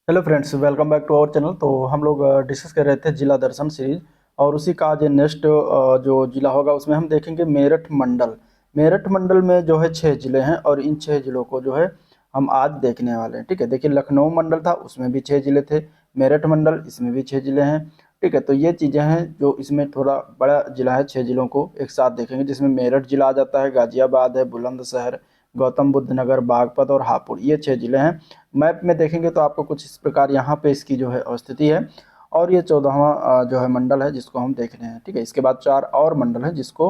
Hello friends, welcome back to our channel. तो हम लोग डिस्कस कर रहे थे जिला दर्शन सीरीज, और उसी का आज नेक्स्ट जो जिला होगा उसमें हम देखेंगे मेरठ मंडल। मेरठ मंडल में जो है 6 जिले हैं, और इन 6 जिलों को जो है हम आज देखने वाले हैं। ठीक है, देखिए लखनऊ मंडल था, उसमें भी 6 जिले थे। मेरठ मंडल, इसमें भी 6 जिले हैं। ठीक है, तो ये चीज़ें हैं जो इसमें थोड़ा बड़ा जिला है। 6 जिलों को एक साथ देखेंगे, जिसमें मेरठ जिला आ जाता है, गाजियाबाद है, बुलंदशहर, गौतम बुद्ध नगर, बागपत और हापुड़, ये 6 जिले हैं। मैप में देखेंगे तो आपको कुछ इस प्रकार यहाँ पे इसकी जो है अवस्थिति है, और ये 14वां जो है मंडल है जिसको हम देख रहे हैं। ठीक है, इसके बाद 4 और मंडल है जिसको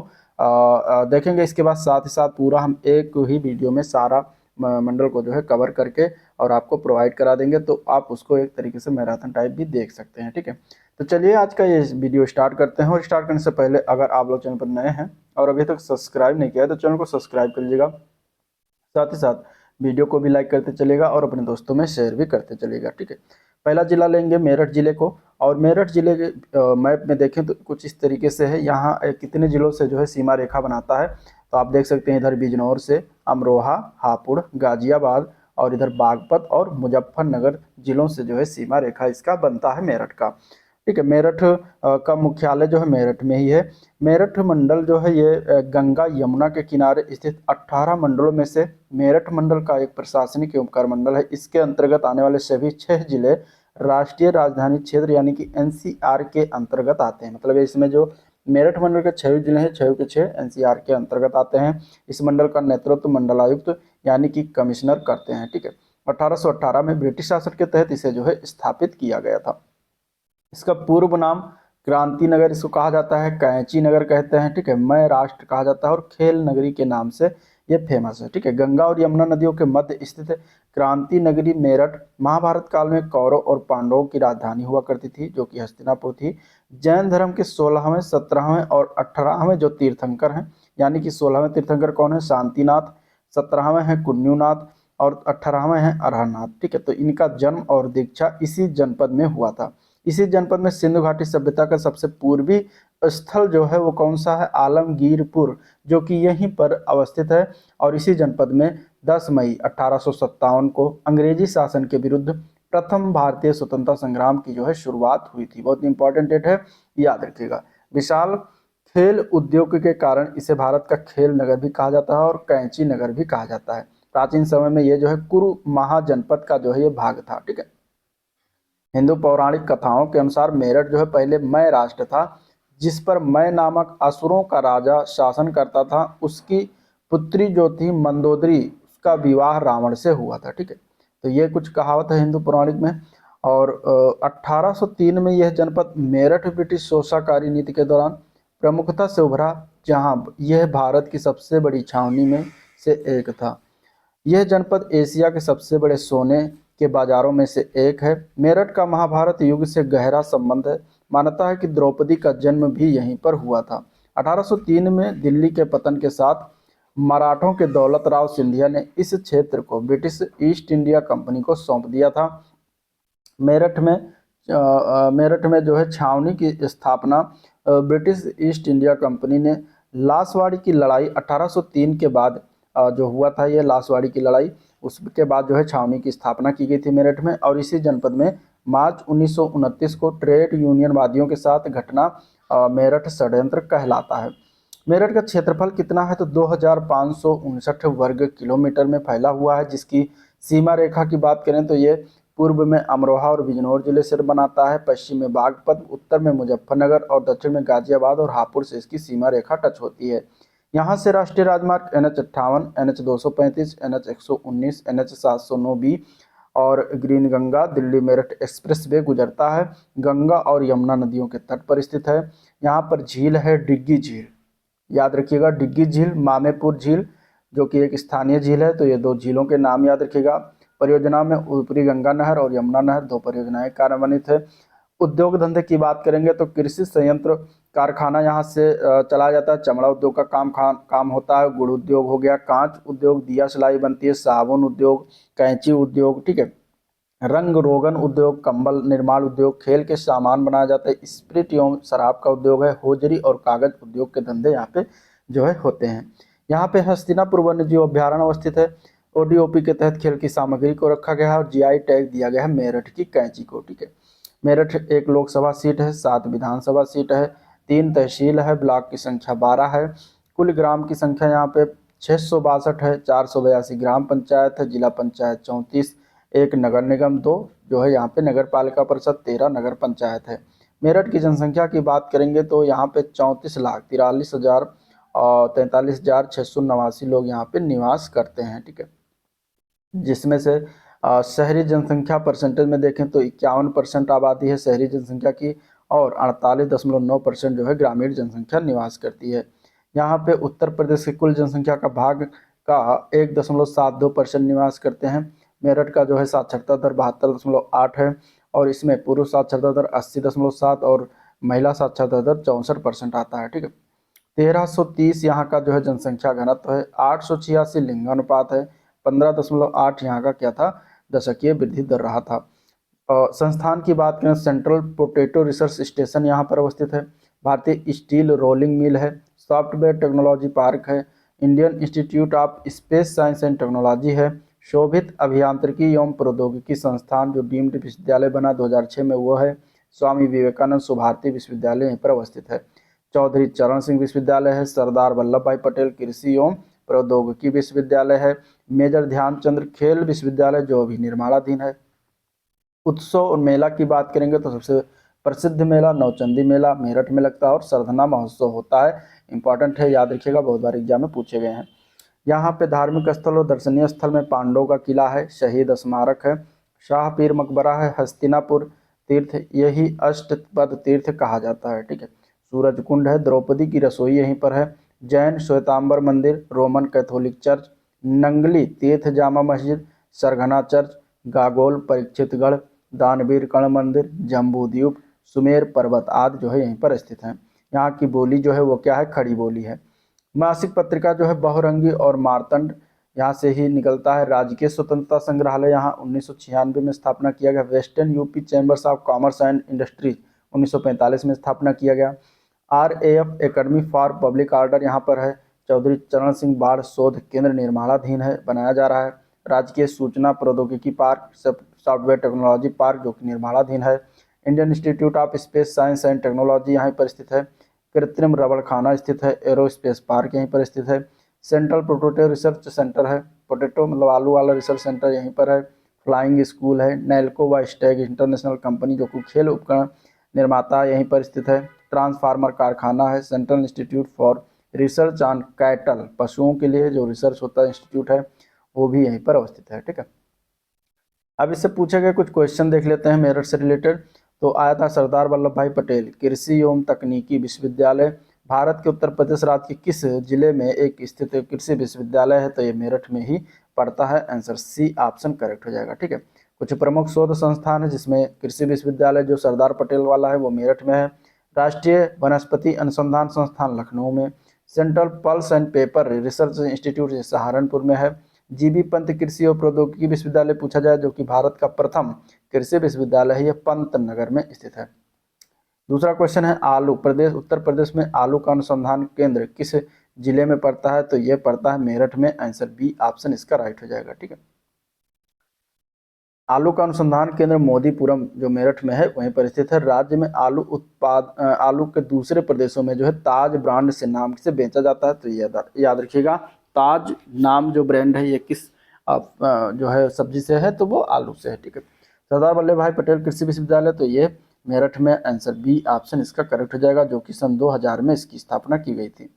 देखेंगे। इसके बाद साथ ही साथ पूरा हम एक ही वीडियो में सारा मंडल को जो है कवर करके और आपको प्रोवाइड करा देंगे, तो आप उसको एक तरीके से मैराथन टाइप भी देख सकते हैं। ठीक है, तो चलिए आज का ये वीडियो स्टार्ट करते हैं। और स्टार्ट करने से पहले अगर आप लोग चैनल पर नए हैं और अभी तक सब्सक्राइब नहीं किया है तो चैनल को सब्सक्राइब कर लीजिएगा। साथ ही साथ वीडियो को भी लाइक करते चलेगा और अपने दोस्तों में शेयर भी करते चलेगा। ठीक है, पहला जिला लेंगे मेरठ जिले को। और मेरठ जिले के मैप में देखें तो कुछ इस तरीके से है। यहाँ कितने जिलों से जो है सीमा रेखा बनाता है, तो आप देख सकते हैं इधर बिजनौर से अमरोहा, हापुड़, गाजियाबाद और इधर बागपत और मुजफ्फरनगर जिलों से जो है सीमा रेखा इसका बनता है मेरठ का। ठीक है, मेरठ का मुख्यालय जो है मेरठ में ही है। मेरठ मंडल जो है ये गंगा यमुना के किनारे स्थित 18 मंडलों में से मेरठ मंडल का एक प्रशासनिक एवं कर मंडल है। इसके अंतर्गत आने वाले सभी 6 जिले राष्ट्रीय राजधानी क्षेत्र यानी कि एनसीआर के अंतर्गत आते हैं। मतलब इसमें जो मेरठ मंडल के 6 जिले हैं, 6 के 6 एनसीआर के अंतर्गत आते हैं। इस मंडल का नेतृत्व मंडलायुक्त यानी कि कमिश्नर करते हैं। ठीक है, 1818 में ब्रिटिश शासन के तहत इसे जो है स्थापित किया गया था। इसका पूर्व नाम क्रांति नगर इसको कहा जाता है, कैंची नगर कहते हैं। ठीक है, मय राष्ट्र कहा जाता है और खेल नगरी के नाम से ये फेमस है। ठीक है, गंगा और यमुना नदियों के मध्य स्थित क्रांति नगरी मेरठ महाभारत काल में कौरव और पांडवों की राजधानी हुआ करती थी, जो कि हस्तिनापुर थी। जैन धर्म के 16वें, 17वें और 18वें जो तीर्थंकर हैं, यानी कि 16वें तीर्थंकर कौन है? शांतिनाथ, 17वें हैं कुन्यूनाथ और 18वें हैं अरहरनाथ। ठीक है, तो इनका जन्म और दीक्षा इसी जनपद में हुआ था। इसी जनपद में सिंधु घाटी सभ्यता का सबसे पूर्वी स्थल जो है वो कौन सा है? आलमगीरपुर, जो कि यहीं पर अवस्थित है। और इसी जनपद में 10 मई 1857 को अंग्रेजी शासन के विरुद्ध प्रथम भारतीय स्वतंत्रता संग्राम की जो है शुरुआत हुई थी। बहुत इंपॉर्टेंट डेट है, याद रखिएगा। विशाल खेल उद्योग के कारण इसे भारत का खेल नगर भी कहा जाता है और कैंची नगर भी कहा जाता है। प्राचीन समय में ये जो है कुरु महाजनपद का जो है ये भाग था। ठीक है, हिंदू पौराणिक कथाओं के अनुसार मेरठ जो है पहले मय राष्ट्र था, जिस पर मय नामक असुरों का राजा शासन करता था। उसकी पुत्री जो थी मंदोदरी, उसका विवाह रावण से हुआ था। ठीक है, तो ये कुछ कहावत है हिंदू पौराणिक में। और 1803 में यह जनपद मेरठ ब्रिटिश शोषाकारी नीति के दौरान प्रमुखता से उभरा, जहां यह भारत की सबसे बड़ी छावनी में से एक था। यह जनपद एशिया के सबसे बड़े सोने के बाजारों में से एक है। मेरठ का महाभारत युग से गहरा संबंध है। मानता है कि द्रौपदी का जन्म भी यहीं पर हुआ था। 1803 में दिल्ली के पतन के साथ मराठों के दौलत राव सिंधिया ने इस क्षेत्र को ब्रिटिश ईस्ट इंडिया कंपनी को सौंप दिया था। मेरठ में जो है छावनी की स्थापना ब्रिटिश ईस्ट इंडिया कंपनी ने लासवाड़ी की लड़ाई 1803 के बाद जो हुआ था, ये लासवाड़ी की लड़ाई, उसके बाद जो है छावनी की स्थापना की गई थी मेरठ में। और इसी जनपद में मार्च 1929 को ट्रेड यूनियनवादियों के साथ घटना मेरठ षड्यंत्र कहलाता है। मेरठ का क्षेत्रफल कितना है? तो 2559 वर्ग किलोमीटर में फैला हुआ है। जिसकी सीमा रेखा की बात करें तो ये पूर्व में अमरोहा और बिजनौर जिले से बनाता है, पश्चिम में बागपत, उत्तर में मुजफ्फरनगर और दक्षिण में गाजियाबाद और हापुड़ से इसकी सीमा रेखा टच होती है। यहाँ से राष्ट्रीय राजमार्ग NH58, NH235, NH119, NH709B और green Ganga Delhi Meerut express way गुजरता है। गंगा और यमुना नदियों के तट पर स्थित है। यहाँ पर झील है डिग्गी झील, याद रखिएगा, डिग्गी झील, मामेपुर झील जो कि एक स्थानीय झील है। तो ये 2 झीलों के नाम याद रखिएगा। परियोजना में ऊपरी गंगा नहर और यमुना नहर 2 परियोजनाएं कार्यान्वित है। उद्योग धंधे की बात करेंगे तो कृषि संयंत्र कारखाना यहाँ से चला जाता है। चमड़ा उद्योग का काम होता है। गुड़ उद्योग हो गया, कांच उद्योग, दिया सिलाई बनती है, साबुन उद्योग, कैंची उद्योग, ठीक है, रंग रोगन उद्योग, कंबल निर्माण उद्योग, खेल के सामान बनाए जाते हैं, स्प्रिट एवं शराब का उद्योग है, होजरी और कागज उद्योग के धंधे यहाँ पे जो है होते हैं। यहाँ पे हस्तिनापुर वन्य जीव अभ्यारण्य अवस्थित है। ओडीओपी के तहत खेल की सामग्री को रखा गया है और जीआई टैग दिया गया है मेरठ की कैंची को। ठीक है, मेरठ एक लोकसभा सीट है, 7 विधानसभा सीट है, 3 तहसील है, ब्लॉक की संख्या 12 है, कुल ग्राम की संख्या यहाँ पे 662 है, 482 ग्राम पंचायत है, जिला पंचायत 34, एक नगर निगम 2 जो है यहाँ पे नगर पालिका परिषद, 13 नगर पंचायत है। मेरठ की जनसंख्या की बात करेंगे तो यहाँ पे 34,43,689 लोग यहाँ पे निवास करते हैं। ठीक है, जिसमें से शहरी जनसंख्या परसेंटेज में देखें तो 51% आबादी है शहरी जनसंख्या की और 48.9% जो है ग्रामीण जनसंख्या निवास करती है। यहाँ पे उत्तर प्रदेश की कुल जनसंख्या का भाग का 1.72% निवास करते हैं। मेरठ का जो है साक्षरता दर 72.8 है और इसमें पुरुष साक्षरता दर 80.7 और महिला साक्षरता दर 64% आता है। ठीक है, 1330 यहाँ का जो है जनसंख्या घनत्व है, 886 लिंगानुपात है, 15.8 यहाँ का क्या था, दशकीय वृद्धि दर रहा था। संस्थान की बात करें, सेंट्रल पोटैटो रिसर्च स्टेशन यहाँ पर अवस्थित है, भारतीय स्टील रोलिंग मिल है, सॉफ्टवेयर टेक्नोलॉजी पार्क है, Indian institute of space science and technology है, शोभित अभियांत्रिकी एवं प्रौद्योगिकी संस्थान जो डीम्ड विश्वविद्यालय बना 2006 में वो है, स्वामी विवेकानंद सुभारती विश्वविद्यालय यहीं पर अवस्थित है, चौधरी चरण सिंह विश्वविद्यालय है, सरदार वल्लभ भाई पटेल कृषि एवं प्रौद्योगिकी विश्वविद्यालय है, मेजर ध्यानचंद्र खेल विश्वविद्यालय जो अभी निर्माणाधीन है। उत्सव और मेला की बात करेंगे तो सबसे प्रसिद्ध मेला नौचंदी मेला मेरठ में लगता है और सरधना महोत्सव होता है। इंपॉर्टेंट है, याद रखिएगा, बहुत बार एग्जाम में पूछे गए हैं। यहाँ पे धार्मिक स्थल और दर्शनीय स्थल में पांडवों का किला है, शहीद स्मारक है, शाह पीर मकबरा है, हस्तिनापुर तीर्थ यही अष्टपद तीर्थ कहा जाता है। ठीक है, सूरज कुंड है, द्रौपदी की रसोई यहीं पर है, जैन श्वेतांबर मंदिर, रोमन कैथोलिक चर्च, नंगली तीर्थ जामा मस्जिद, सरगना चर्च, गागोल परीक्षितगढ़, दानवीर कर्ण मंदिर, जम्बू द्वीप, सुमेर पर्वत आदि जो है यहीं पर स्थित हैं। यहाँ की बोली जो है वो क्या है, खड़ी बोली है। मासिक पत्रिका जो है बहुरंगी और मारतंड यहाँ से ही निकलता है। राजकीय स्वतंत्रता संग्रहालय यहाँ 1996 में स्थापना किया गया। Western UP chambers of commerce and industries 1945 में स्थापना किया गया। RAF academy for public order यहाँ पर है। चौधरी चरण सिंह बाढ़ शोध केंद्र निर्माणाधीन है, बनाया जा रहा है। राजकीय सूचना प्रौद्योगिकी पार्क सॉफ्टवेयर टेक्नोलॉजी पार्क जो कि निर्माणाधीन है। Indian institute of space science and technology यहाँ पर स्थित है। कृत्रिम रबड़ खाना स्थित है। एरोस्पेस पार्क यहीं पर स्थित है। सेंट्रल पोटैटो रिसर्च सेंटर है, पोटैटो मतलब आलू वाला रिसर्च सेंटर यहीं पर है। फ्लाइंग स्कूल है। नेल्को व स्टैग इंटरनेशनल कंपनी जो कि खेल उपकरण निर्माता यहीं पर स्थित है। ट्रांसफार्मर कारखाना है। Central institute for research on cattle पशुओं के लिए जो रिसर्च होता है इंस्टीट्यूट है वो भी यहीं पर अवस्थित है। ठीक है, अब इससे पूछे गए कुछ क्वेश्चन देख लेते हैं मेरठ से रिलेटेड। तो आया था सरदार वल्लभ भाई पटेल कृषि एवं तकनीकी विश्वविद्यालय भारत के उत्तर प्रदेश राज्य के किस जिले में एक स्थित कृषि विश्वविद्यालय है, तो ये मेरठ में ही पड़ता है। आंसर सी ऑप्शन करेक्ट हो जाएगा। ठीक है, कुछ प्रमुख शोध संस्थान है जिसमें कृषि विश्वविद्यालय जो सरदार पटेल वाला है वो मेरठ में है। राष्ट्रीय वनस्पति अनुसंधान संस्थान लखनऊ में। Central pulse and paper research institute Saharanpur में है। जीबी पंत कृषि और प्रौद्योगिकी विश्वविद्यालय पूछा जाए जो कि भारत का प्रथम कृषि विश्वविद्यालय है, यह पंतनगर में स्थित है। दूसरा क्वेश्चन है आलू प्रदेश उत्तर प्रदेश में आलू का अनुसंधान केंद्र किस जिले में पड़ता है, तो यह पड़ता है मेरठ में। आंसर बी ऑप्शन इसका राइट हो जाएगा। ठीक है, आलू का अनुसंधान केंद्र मोदीपुरम जो मेरठ में है वहीं पर स्थित है। राज्य में आलू के दूसरे प्रदेशों में जो है ताज ब्रांड से नाम से बेचा जाता है, तो याद रखिएगा ताज नाम जो ब्रांड है ये किस जो है सब्जी से है, तो वो आलू से है। ठीक है, सरदार वल्लभ भाई पटेल कृषि विश्वविद्यालय तो ये मेरठ में। आंसर बी ऑप्शन इसका करेक्ट हो जाएगा जो कि सन 2000 में इसकी स्थापना की गई थी।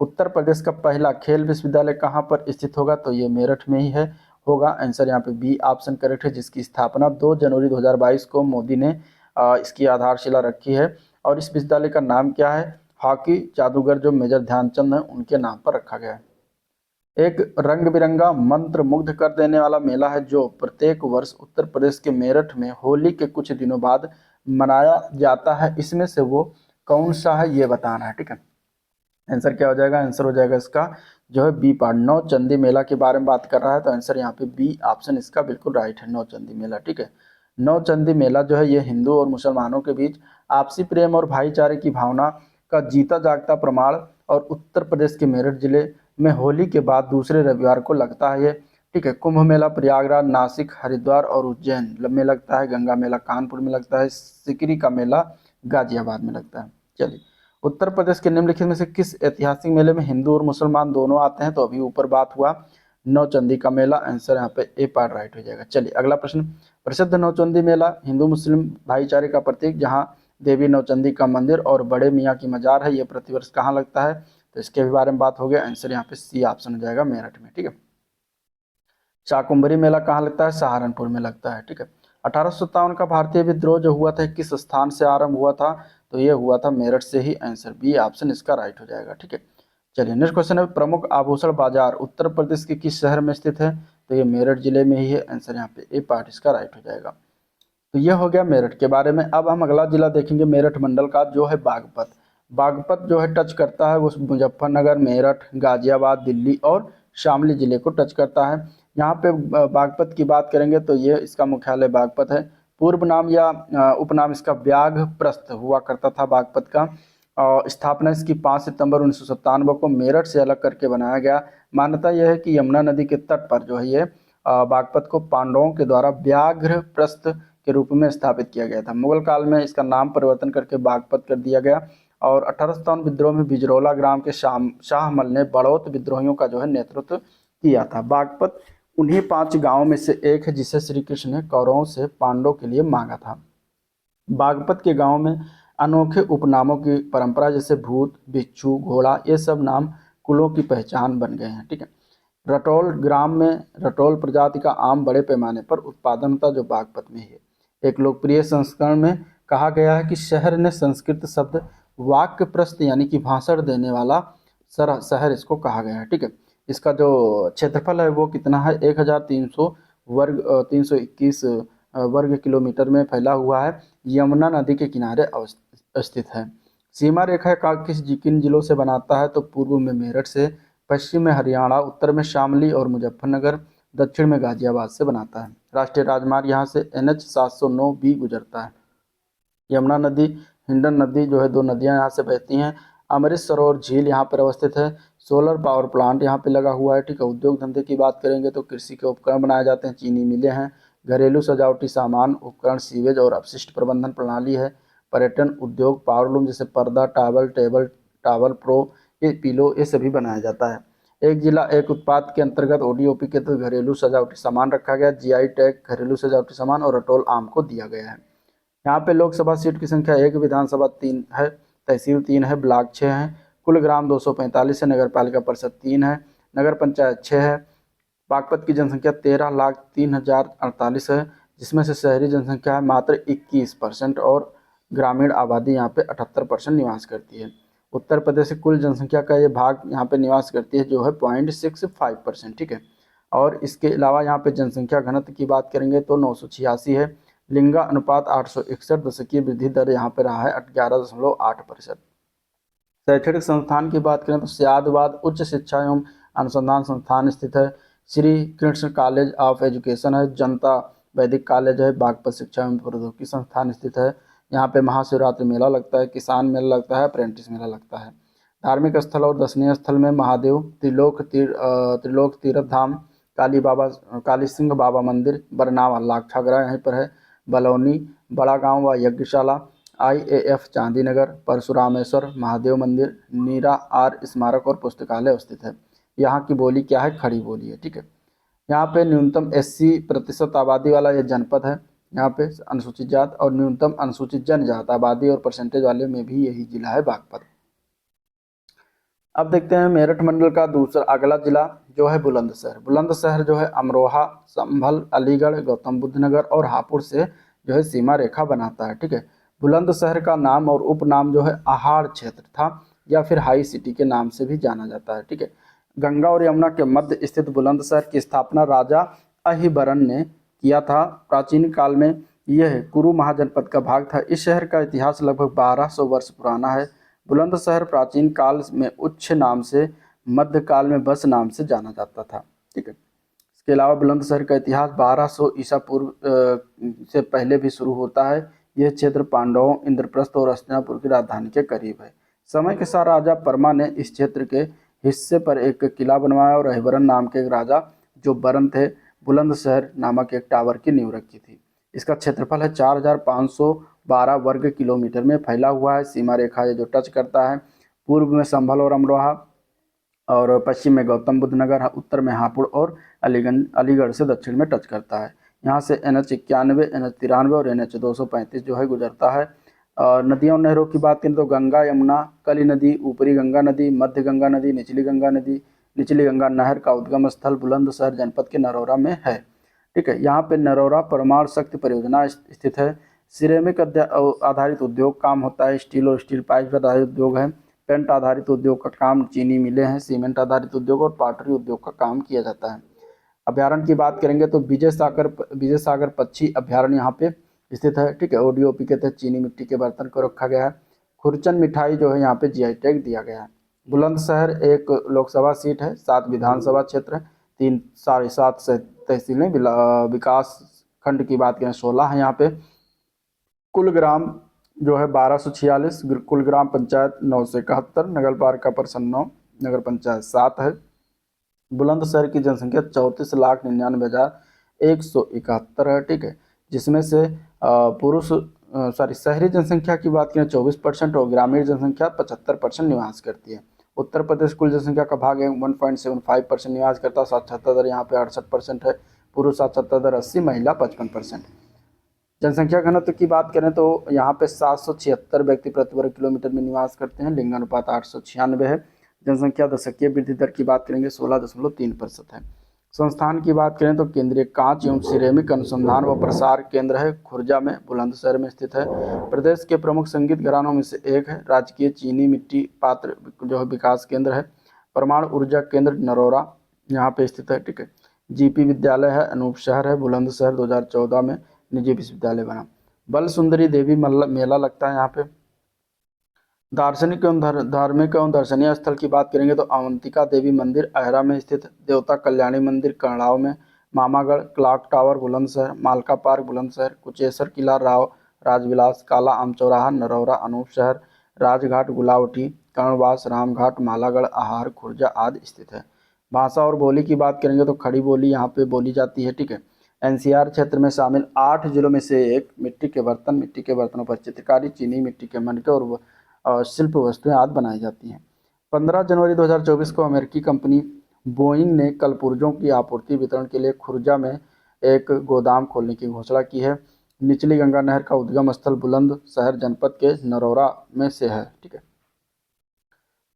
उत्तर प्रदेश का पहला खेल विश्वविद्यालय कहाँ पर स्थित होगा, तो ये मेरठ में ही है होगा। आंसर यहाँ पे बी ऑप्शन करेक्ट है, जिसकी स्थापना 2 जनवरी 2022 को मोदी ने इसकी आधारशिला रखी है। और इस विश्वविद्यालय का नाम क्या है, हॉकी जादूगर जो मेजर ध्यानचंद है उनके नाम पर रखा गया है। एक रंग बिरंगा मंत्र मुग्ध कर देने वाला मेला है जो प्रत्येक वर्ष उत्तर प्रदेश के मेरठ में होली के कुछ दिनों बाद मनाया जाता है, इसमें से वो कौन सा है ये बताना है। ठीक है, आंसर क्या हो जाएगा, आंसर हो जाएगा इसका जो है बी पार्ट। नौचंदी मेला के बारे में बात कर रहा है तो आंसर यहाँ पे बी ऑप्शन इसका बिल्कुल राइट है, नौचंदी मेला। ठीक है, नौचंदी मेला जो है ये हिंदू और मुसलमानों के बीच आपसी प्रेम और भाईचारे की भावना का जीता जागता प्रमाण और उत्तर प्रदेश के मेरठ जिले में होली के बाद दूसरे रविवार को लगता है ये। ठीक है। कुंभ मेला प्रयागराज, नासिक, हरिद्वार और उज्जैन में लगता है। गंगा मेला कानपुर में लगता है। सिकरी का मेला गाजियाबाद में लगता है। चलिए, उत्तर प्रदेश के निम्नलिखित में से किस ऐतिहासिक मेले में हिंदू और मुसलमान दोनों आते हैं? तो अभी ऊपर बात हुआ नौचंदी का मेला, आंसर यहाँ पे ए पार्ट राइट हो जाएगा। चलिए अगला प्रश्न, प्रसिद्ध नौचंदी मेला हिंदू मुस्लिम भाईचारे का प्रतीक, जहाँ देवी नौचंदी का मंदिर और बड़े मियाँ की मजार है, ये प्रतिवर्ष कहाँ लगता है? तो इसके भी बारे में बात हो गया, आंसर यहाँ पे सी ऑप्शन हो जाएगा, मेरठ में। ठीक है। शाकुंभरी मेला कहाँ लगता है? सहारनपुर में लगता है। ठीक है। 1857 का भारतीय विद्रोह जो हुआ था किस स्थान से आरंभ हुआ था? तो ये हुआ था मेरठ से ही, आंसर बी ऑप्शन इसका राइट हो जाएगा। ठीक है। चलिए नेक्स्ट क्वेश्चन है, प्रमुख आभूषण बाजार उत्तर प्रदेश के किस शहर में स्थित है? तो ये मेरठ जिले में ही है, आंसर यहाँ पे ए पार्ट इसका राइट हो जाएगा। तो ये हो गया मेरठ के बारे में। अब हम अगला जिला देखेंगे मेरठ मंडल का, जो है बागपत। बागपत जो है टच करता है वो मुजफ्फरनगर, मेरठ, गाजियाबाद, दिल्ली और शामली जिले को टच करता है। यहाँ पे बागपत की बात करेंगे तो ये इसका मुख्यालय बागपत है। पूर्व नाम या उपनाम इसका व्याघ्रप्रस्थ हुआ करता था बागपत का। स्थापना इसकी 5 सितंबर 1997 को मेरठ से अलग करके बनाया गया। मान्यता यह है कि यमुना नदी के तट पर जो है ये बागपत को पांडवों के द्वारा व्याघ्रप्रस्थ के रूप में स्थापित किया गया था। मुगल काल में इसका नाम परिवर्तन करके बागपत कर दिया गया। और 1857 विद्रोह में बिजरौला ग्राम के शाहमल ने बड़ौत विद्रोहियों का जो है नेतृत्व किया था। बागपत उन्हीं 5 गांवों में से एक है जिसे श्री कृष्ण ने कौरवों से पांडवों के लिए मांगा था। बागपत के गांव में अनोखे उपनामों की परंपरा, जैसे भूत, बिच्छू, घोड़ा, ये सब नाम कुलों की पहचान बन गए हैं। ठीक है। रटौल ग्राम में रटौल प्रजाति का आम बड़े पैमाने पर उत्पादन होता जो बागपत में है। एक लोकप्रिय संस्करण में कहा गया है कि शहर ने संस्कृत शब्द वाक्यप्रस्थ यानी कि भाषण देने वाला शहर इसको कहा गया है। ठीक है। इसका जो क्षेत्रफल है वो कितना है? 1321 वर्ग किलोमीटर में फैला हुआ है। यमुना नदी के किनारे स्थित है। सीमा रेखा का किन जिलों से बनाता है? तो पूर्व में मेरठ से, पश्चिम में हरियाणा, उत्तर में शामली और मुजफ्फरनगर, दक्षिण में गाजियाबाद से बनाता है। राष्ट्रीय राजमार्ग यहाँ से NH 709 भी गुजरता है। यमुना नदी, हिंडन नदी जो है, 2 नदियाँ यहाँ से बहती हैं। अमृत सरोवर झील यहाँ पर अवस्थित है। सोलर पावर प्लांट यहाँ पे लगा हुआ है। ठीक है। उद्योग धंधे की बात करेंगे तो कृषि के उपकरण बनाए जाते हैं, चीनी मिलें हैं, घरेलू सजावटी सामान, उपकरण, सीवेज और अपशिष्ट प्रबंधन प्रणाली है। पर्यटन उद्योग, पावरलूम जैसे पर्दा, टावल, टेबल टावल प्रो, ये पिलो, ये सभी बनाया जाता है। एक जिला एक उत्पाद के अंतर्गत ODOP के तहत घरेलू सजावटी सामान रखा गया। GI टैग घरेलू सजावटी सामान और रटौल आम को दिया गया है। यहाँ पे लोकसभा सीट की संख्या 1, विधानसभा 3 है, तहसील 3 है, ब्लॉक 6 है, कुल ग्राम 245 है, नगर पालिका परिषद 3 है, नगर पंचायत 6 है। बागपत की जनसंख्या 13,03,048 है, जिसमें से शहरी जनसंख्या है मात्र 21% और ग्रामीण आबादी यहाँ पे 78% निवास करती है। उत्तर प्रदेश की कुल जनसंख्या का ये भाग यहाँ पे निवास करती है जो है 0.65%। ठीक है। और इसके अलावा यहाँ पे जनसंख्या घनत्व की बात करेंगे तो 986 है। लिंगा अनुपात 861, दशकीय वृद्धि दर यहाँ पे रहा है 11.8%। शैक्षणिक संस्थान की बात करें तो सियादबाद उच्च शिक्षा एवं अनुसंधान संस्थान स्थित है। Shri Krishna college of education है। जनता वैदिक कॉलेज है। बागपत शिक्षा एवं प्रौद्योगिकी संस्थान स्थित है। यहाँ पे महाशिवरात्रि मेला लगता है, किसान मेला लगता है, अप्रेंटिस मेला लगता है। धार्मिक स्थल और दर्शनीय स्थल में महादेव, त्रिलोक तीर्थ धाम, काली सिंह बाबा मंदिर, बरनावा लाक्षागृह यहीं पर है, बलौनी, बड़ा गांव व यज्ञशाला, IAF चांदीनगर, परशुरामेश्वर महादेव मंदिर, नीरा आर स्मारक और पुस्तकालय स्थित है। यहाँ की बोली क्या है? खड़ी बोली है। ठीक है। यहाँ पे न्यूनतम SC% आबादी वाला ये जनपद है। यहाँ पे अनुसूचित जात और न्यूनतम अनुसूचित जनजात आबादी और परसेंटेज वाले में भी यही जिला है बागपत। अब देखते हैं मेरठ मंडल का दूसरा अगला जिला जो है बुलंदशहर। बुलंदशहर जो है अमरोहा, संभल, अलीगढ़, गौतम बुद्ध नगर और हापुड़ से जो है सीमा रेखा बनाता है। ठीक है। बुलंदशहर का नाम और उपनाम जो है आहार क्षेत्र था या फिर हाई सिटी के नाम से भी जाना जाता है। ठीक है। गंगा और यमुना के मध्य स्थित बुलंदशहर की स्थापना राजा अहिबरन ने किया था। प्राचीन काल में यह कुरु महाजनपद का भाग था। इस शहर का इतिहास लगभग 1200 वर्ष पुराना है। बुलंदशहर प्राचीन काल में उच्च नाम से, मध्यकाल में बस नाम से जाना जाता था। ठीक है। इसके अलावा बुलंदशहर का इतिहास 1200 ईसा पूर्व से पहले भी शुरू होता है। यह क्षेत्र पांडवों, इंद्रप्रस्थ और हस्तिनापुर की राजधानी के करीब है। समय के साथ राजा परमा ने इस क्षेत्र के हिस्से पर एक किला बनवाया और अहिबरन नाम के एक राजा जो बर्न थे बुलंदशहर नामक एक टावर की नींव रखी थी। इसका क्षेत्रफल है 4512 वर्ग किलोमीटर में फैला हुआ है। सीमा रेखा ये जो टच करता है, पूर्व में संभल और अमरोहा, और पश्चिम में गौतम बुद्ध नगर, उत्तर में हापुड़ और अलीगढ़ से दक्षिण में टच करता है। यहाँ से NH91, NH93 और NH235 जो है गुजरता है। नदियों और नहरों की बात करें तो गंगा, यमुना, कली नदी, ऊपरी गंगा नदी, मध्य गंगा नदी, निचली गंगा नदी, निचली गंगा नहर का उद्गम स्थल बुलंदशहर जनपद के नरौरा में है। ठीक है, यहाँ पे नरौरा परमाणु शक्ति परियोजना स्थित है। सिरेमिक आधारित उद्योग काम होता है, स्टील और स्टील पाइप आधारित उद्योग है, पेंट आधारित उद्योग का काम, चीनी मिलें हैं, सीमेंट आधारित उद्योग और पाटरी उद्योग का काम किया जाता है। अभ्यारण्य की बात करेंगे तो विजय सागर पक्षी अभ्यारण्य यहाँ पे स्थित है। ठीक है, ODOP के तहत चीनी मिट्टी के बर्तन को रखा गया है। खुरचन मिठाई जो है यहाँ पे GI टैग दिया गया है। बुलंदशहर एक लोकसभा सीट है, 7 विधानसभा क्षेत्र है, 3.7 तहसीलें, विकास खंड की बात करें 16 है यहाँ पे। कुल ग्राम जो है 1246, कुल ग्राम पंचायत 971, नगर पालिका परिषद 9, नगर पंचायत 7 है। बुलंदशहर की जनसंख्या 34,99,171 है। ठीक है, जिसमें से शहरी जनसंख्या की बात करें 24% और ग्रामीण जनसंख्या 75% निवास करती है। उत्तर प्रदेश कुल जनसंख्या का भाग है 1.75% निवास करता है। साक्षरता दर यहाँ पे 68% है, पुरुष साक्षरता दर 80, महिला 55%। जनसंख्या घनत्व की बात करें तो यहाँ पे 776 व्यक्ति प्रति वर्ग किलोमीटर में निवास करते हैं। लिंगानुपात 896 है। जनसंख्या दशकीय वृद्धि दर की बात करेंगे 16.3% है। संस्थान की बात करें तो केंद्रीय कांच एवं सिरेमिक अनुसंधान व प्रसार केंद्र है, खुर्जा में, बुलंदशहर में स्थित है। प्रदेश के प्रमुख संगीत घरानों में से एक है। राजकीय चीनी मिट्टी पात्र जो है विकास केंद्र है। परमाणु ऊर्जा केंद्र नरौरा यहाँ पे स्थित है। ठीक है, GP विद्यालय है, अनूप शहर है। बुलंदशहर 2014 में निजी विश्वविद्यालय बना। बल सुंदरी देवी मेला लगता है यहाँ पे। दार्शनिक एवं धार्मिक एवं दर्शनीय स्थल की बात करेंगे तो अवंतिका देवी मंदिर अहरा में स्थित है। देवता कल्याणी मंदिर करनाव में, मामागढ़, क्लॉक टावर बुलंदशहर, मालका पार्क बुलंदशहर, कुचेसर किला राव राजविलास, काला आम चौराहा नरौरा अनूप शहर, राजघाट गुलावटी, कर्णवास, रामघाट, मालागढ़, आहार, खुर्जा आदि स्थित है। भाषा और बोली की बात करेंगे तो खड़ी बोली यहाँ पे बोली जाती है। ठीक है, NCR क्षेत्र में शामिल 8 जिलों में से एक। मिट्टी के बर्तन, मिट्टी के बर्तनों पर चित्रकारी, चीनी मिट्टी के मटके और शिल्प वस्तुएं आदि बनाई जाती हैं। 15 जनवरी 2024 को अमेरिकी कंपनी बोइंग ने कलपुर्जों की आपूर्ति वितरण के लिए खुर्जा में एक गोदाम खोलने की घोषणा की है। निचली गंगा नहर का उद्गम स्थल बुलंदशहर जनपद के नरौरा में से है। ठीक है,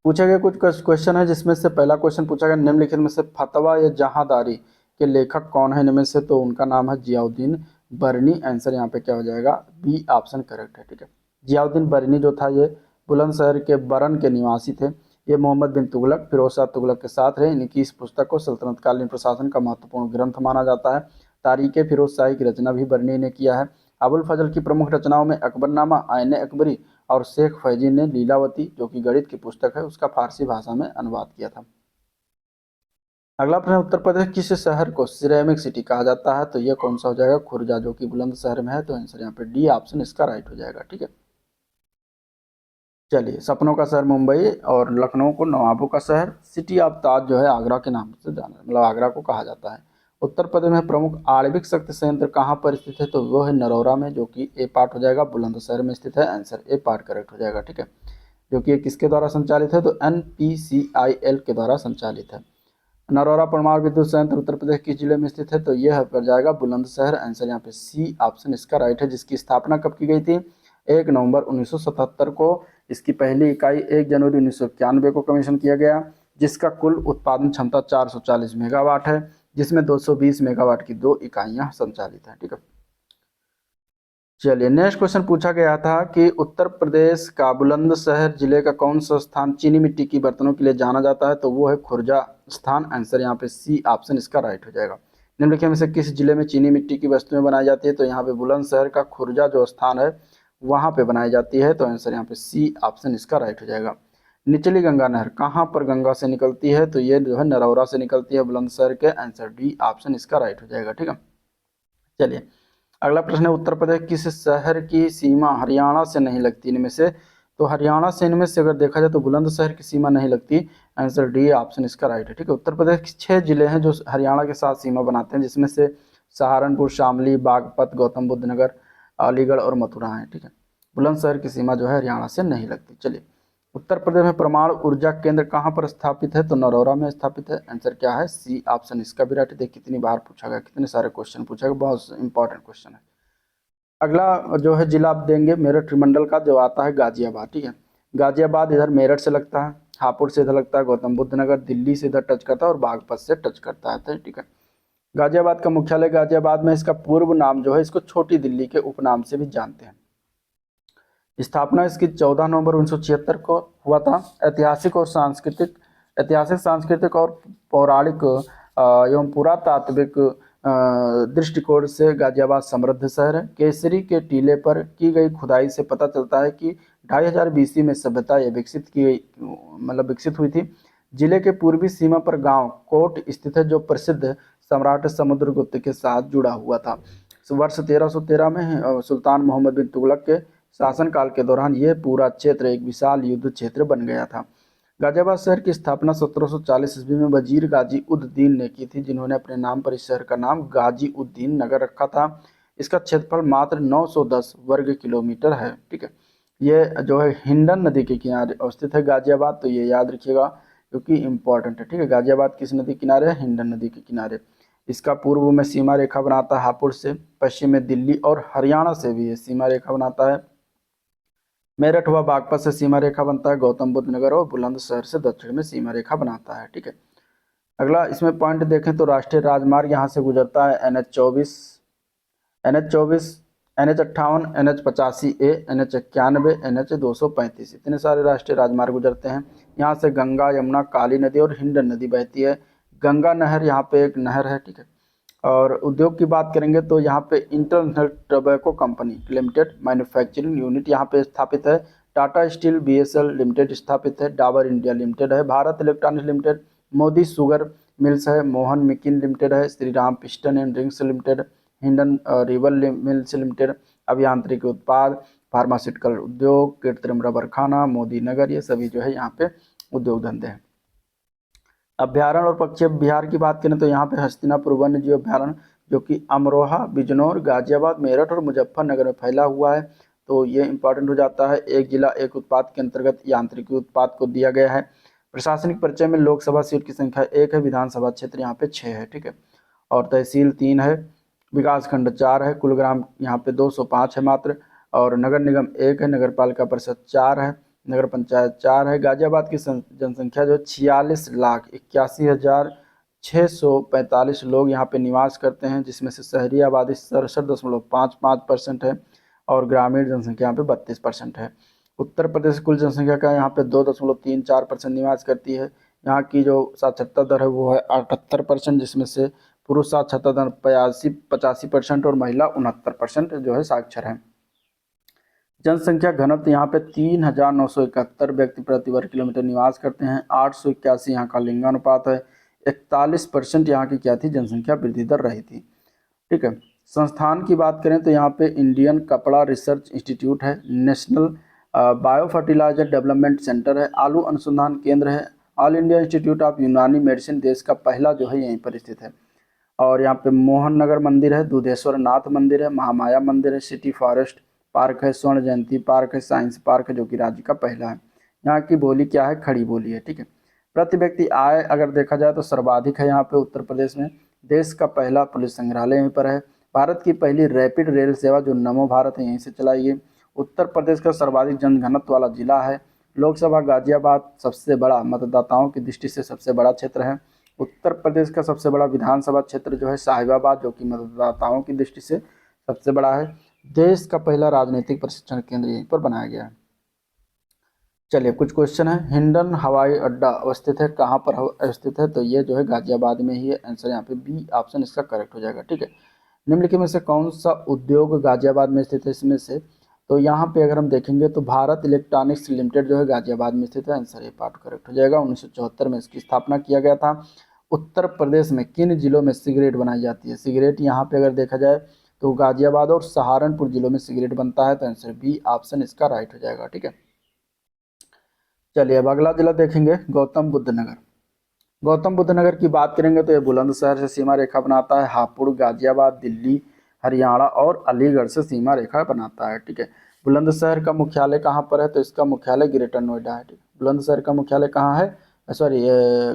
पूछे गए कुछ क्वेश्चन है, जिसमें से पहला क्वेश्चन पूछा गया निम्नलिखित में से फतवा या जहांदारी के लेखक कौन है इनमें से, तो उनका नाम है जियाउद्दीन बरनी। आंसर यहाँ पे क्या हो जाएगा, B ऑप्शन करेक्ट है। ठीक है, जियाउद्दीन बरनी जो था ये बुलंदशहर के बरन के निवासी थे। ये मोहम्मद बिन तुगलक, फिरोज शाह तुगलक के साथ रहे। इनकी इस पुस्तक को सल्तनतकालीन प्रशासन का महत्वपूर्ण ग्रंथ माना जाता है। तारीख फिरोज शाही की रचना भी बरनी ने किया है। अबुल फजल की प्रमुख रचनाओं में अकबरनामा, आयन अकबरी और शेख फैजी ने लीलावती जो कि गणित की पुस्तक है उसका फारसी भाषा में अनुवाद किया था। अगला प्रश्न, उत्तर प्रदेश किस शहर को सिरेमिक सिटी कहा जाता है, तो यह कौन सा हो जाएगा, खुर्जा जो कि बुलंदशहर में है। तो आंसर यहाँ पे D ऑप्शन इसका राइट हो जाएगा। ठीक है, चलिए, सपनों का शहर मुंबई और लखनऊ को नवाबों का शहर, सिटी ऑफ ताज जो है आगरा के नाम से जाना, मतलब आगरा को कहा जाता है। उत्तर प्रदेश में प्रमुख आणविक शक्ति संयंत्र कहाँ पर स्थित है, तो वो है नरौरा में, जो कि A पार्ट हो जाएगा। बुलंदशहर में स्थित है, आंसर A पार्ट करेक्ट हो जाएगा। ठीक है, जो कि किसके द्वारा संचालित है, तो NPCIL के द्वारा संचालित है। नरौरा परमाणु विद्युत संयंत्र उत्तर प्रदेश किस जिले में स्थित है, तो यह पर जाएगा बुलंदशहर। आंसर यहाँ पे C ऑप्शन इसका राइट है। जिसकी स्थापना कब की गई थी, 1 नवंबर 1977 को। इसकी पहली इकाई 1 जनवरी 1991 को कमीशन किया गया, जिसका कुल उत्पादन क्षमता 440 मेगावाट है, जिसमें 220 मेगावाट की 2 इकाइयां संचालित हैं। ठीक है, चलिए, नेक्स्ट क्वेश्चन पूछा गया था कि उत्तर प्रदेश का बुलंदशहर जिले का कौन सा स्थान चीनी मिट्टी की बर्तनों के लिए जाना जाता है, तो वो है खुर्जा स्थान। आंसर यहाँ पे C ऑप्शन इसका राइट हो जाएगा। निम्नलिखित में से किस जिले में चीनी मिट्टी की वस्तुएं बनाई जाती है, तो यहाँ पे बुलंदशहर का खुर्जा जो स्थान है वहाँ पे बनाई जाती है। तो आंसर यहाँ पे C ऑप्शन इसका राइट हो जाएगा। निचली गंगा नहर कहाँ पर गंगा से निकलती है, तो ये जो है नरौरा से निकलती है बुलंदशहर के। आंसर D ऑप्शन इसका राइट हो जाएगा। ठीक है, चलिए, अगला प्रश्न है उत्तर प्रदेश किस शहर की सीमा हरियाणा से नहीं लगती इनमें से, तो हरियाणा से इनमें से अगर देखा जाए तो बुलंदशहर की सीमा नहीं लगती। आंसर डी ऑप्शन इसका राइट है। ठीक है, उत्तर प्रदेश के 6 जिले हैं जो हरियाणा के साथ सीमा बनाते हैं, जिसमें से सहारनपुर, शामली, बागपत, गौतम बुद्ध नगर, अलीगढ़ और मथुरा है। ठीक है, बुलंदशहर की सीमा जो है हरियाणा से नहीं लगती। चलिए, उत्तर प्रदेश में परमाणु ऊर्जा केंद्र कहाँ पर स्थापित है? तो नरौरा में स्थापित है। आंसर क्या है? सी ऑप्शन इसका भी राइट है। देखिए कितनी बार पूछा गया, कितने सारे क्वेश्चन पूछा गया, बहुत इंपॉर्टेंट क्वेश्चन है। अगला जो है जिला आप देंगे मेरठ मंडल का, जो आता है गाजियाबाद। ठीक है, गाजियाबाद इधर मेरठ से लगता है, हापुड़ से इधर लगता है, गौतम बुद्ध नगर दिल्ली से इधर टच करता है और बागपत से टच करता है। ठीक है, गाजियाबाद का मुख्यालय गाजियाबाद में, इसका पूर्व नाम जो है इसको छोटी दिल्ली के उपनाम से भी जानते हैं। स्थापना इसकी 14 नवंबर 1976 को हुआ था। ऐतिहासिक, सांस्कृतिक और पौराणिक एवं पुरातात्विक दृष्टिकोण से गाजियाबाद समृद्ध शहर है। केसरी के टीले पर की गई खुदाई से पता चलता है कि 2500 बीसी में सभ्यता यह विकसित हुई थी। जिले के पूर्वी सीमा पर गांव कोट स्थित है, जो प्रसिद्ध सम्राट समुद्रगुप्त के साथ जुड़ा हुआ था। वर्ष 1313 में सुल्तान मोहम्मद बिन तुगलक के शासनकाल के दौरान यह पूरा क्षेत्र एक विशाल युद्ध क्षेत्र बन गया था। गाजियाबाद शहर की स्थापना 1740 ईस्वी में वजीर गाजी उद दीन ने की थी, जिन्होंने अपने नाम पर इस शहर का नाम गाजी उद दीन नगर रखा था। इसका क्षेत्रफल मात्र 910 वर्ग किलोमीटर है। ठीक है, ये जो है हिंडन नदी के किनारे अवस्थित है गाजियाबाद, तो ये याद रखिएगा क्योंकि इंपॉर्टेंट है। ठीक है, गाजियाबाद किस नदी के किनारे है? हिंडन नदी के किनारे। इसका पूर्व में सीमा रेखा बनाता है हापुड़ से, पश्चिम में दिल्ली और हरियाणा से भी ये सीमा रेखा बनाता है। मेरठ व बागपत से सीमा रेखा बनता है, गौतम बुद्ध नगर और बुलंदशहर से दक्षिण में सीमा रेखा बनाता है। ठीक है, अगला इसमें पॉइंट देखें तो राष्ट्रीय राजमार्ग यहाँ से गुजरता है NH 24, NH 58, NH 85A, NH 91, NH 235, इतने सारे राष्ट्रीय राजमार्ग गुजरते हैं। यहाँ से गंगा, यमुना, काली नदी और हिंडन नदी बहती है। गंगा नहर यहाँ पे एक नहर है। ठीक है, और उद्योग की बात करेंगे तो यहाँ पे international tobacco company limited manufacturing unit यहाँ पे स्थापित है। टाटा स्टील BSL लिमिटेड स्थापित है। डाबर इंडिया लिमिटेड है। Bharat electronics limited, Modi sugar mills है, मोहन मिकिन लिमिटेड है, Shri Ram piston and drinks limited, Hindon river mills limited, अभियांत्रिकी उत्पाद, फार्मास्यूटिकल उद्योग, कृत्रिम रबर खाना, मोदी नगर, ये सभी जो है यहाँ पे उद्योग धंधे हैं। अभ्यारण्य और पक्षी बिहार की बात करें तो यहाँ पे हस्तिनापुर वन्य जीव अभ्यारण्य, जो कि अमरोहा, बिजनौर, गाजियाबाद, मेरठ और मुजफ्फरनगर में फैला हुआ है, तो ये इंपॉर्टेंट हो जाता है। एक जिला एक उत्पाद के अंतर्गत यांत्रिकी उत्पाद को दिया गया है। प्रशासनिक परिचय में लोकसभा सीट की संख्या 1 है, विधानसभा क्षेत्र यहाँ पे 6 है। ठीक है, और तहसील 3 है, विकासखंड 4 है, कुल ग्राम यहाँ पे 205 है मात्र, और नगर निगम 1 है, नगर पालिका परिषद 4 है, नगर पंचायत 4 है। गाजियाबाद की जनसंख्या जो 46,81,645 लोग यहाँ पे निवास करते हैं, जिसमें से शहरी आबादी 67.55% है और ग्रामीण जनसंख्या यहाँ पे 32% है। उत्तर प्रदेश कुल जनसंख्या का यहाँ पे 2.34% निवास करती है। यहाँ की जो साक्षरता दर है वो है 78%, जिसमें से पुरुष साक्षरता दर 85% और महिला 69% जो है साक्षर है। जनसंख्या घनत्व यहाँ पे 3,971 व्यक्ति प्रति वर्ग किलोमीटर निवास करते हैं। 881 यहाँ का लिंगानुपात है। 41% यहाँ की क्या थी? जनसंख्या वृद्धि दर रही थी। ठीक है, संस्थान की बात करें तो यहाँ पे इंडियन कपड़ा रिसर्च इंस्टीट्यूट है, national bio fertilizer development centre है, आलू अनुसंधान केंद्र है, all India institute of Unani medicine देश का पहला जो है यहीं पर स्थित है। और यहाँ पे मोहन नगर मंदिर है, दुधेश्वर नाथ मंदिर है, महामाया मंदिर है, सिटी फॉरेस्ट पार्क है, स्वर्ण जयंती पार्क है, साइंस पार्क है जो कि राज्य का पहला है। यहाँ की बोली क्या है? खड़ी बोली है। ठीक है, प्रति व्यक्ति आय अगर देखा जाए तो सर्वाधिक है यहाँ पे उत्तर प्रदेश में। देश का पहला पुलिस संग्रहालय यहीं पर है। भारत की पहली रैपिड रेल सेवा जो नमो भारत है यहीं से चलाई है। उत्तर प्रदेश का सर्वाधिक जनघनत्व वाला जिला है। लोकसभा गाजियाबाद सबसे बड़ा, मतदाताओं की दृष्टि से सबसे बड़ा क्षेत्र है। उत्तर प्रदेश का सबसे बड़ा विधानसभा क्षेत्र जो है साहिबाबाद, जो कि मतदाताओं की दृष्टि से सबसे बड़ा है। देश का पहला राजनीतिक प्रशिक्षण केंद्र यहीं पर बनाया गया है। चलिए कुछ क्वेश्चन है। हिंडन हवाई अड्डा अवस्थित है, कहाँ पर अवस्थित है? तो ये जो है गाजियाबाद में ही है। आंसर यहाँ पे बी ऑप्शन इसका करेक्ट हो जाएगा। ठीक है, निम्नलिखित में से कौन सा उद्योग गाजियाबाद में स्थित है? इसमें से तो यहाँ पे अगर हम देखेंगे तो भारत इलेक्ट्रॉनिक्स लिमिटेड जो है गाजियाबाद में स्थित है। आंसर ये पार्ट करेक्ट हो जाएगा। 1974 में इसकी स्थापना किया गया था। उत्तर प्रदेश में किन जिलों में सिगरेट बनाई जाती है? सिगरेट यहाँ पे अगर देखा जाए तो गाजियाबाद और सहारनपुर जिलों में सिगरेट बनता है, तो आंसर बी ऑप्शन इसका राइट हो जाएगा। ठीक है, चलिए अब अगला जिला देखेंगे गौतम बुद्ध नगर। गौतम बुद्ध नगर की बात करेंगे तो ये बुलंदशहर से सीमा रेखा बनाता है, हापुड़, गाजियाबाद, दिल्ली, हरियाणा और अलीगढ़ से सीमा रेखा बनाता है। ठीक है, बुलंदशहर का मुख्यालय कहाँ पर है, तो इसका मुख्यालय ग्रेटर नोएडा है। ठीक है, बुलंदशहर का मुख्यालय कहाँ है, सॉरी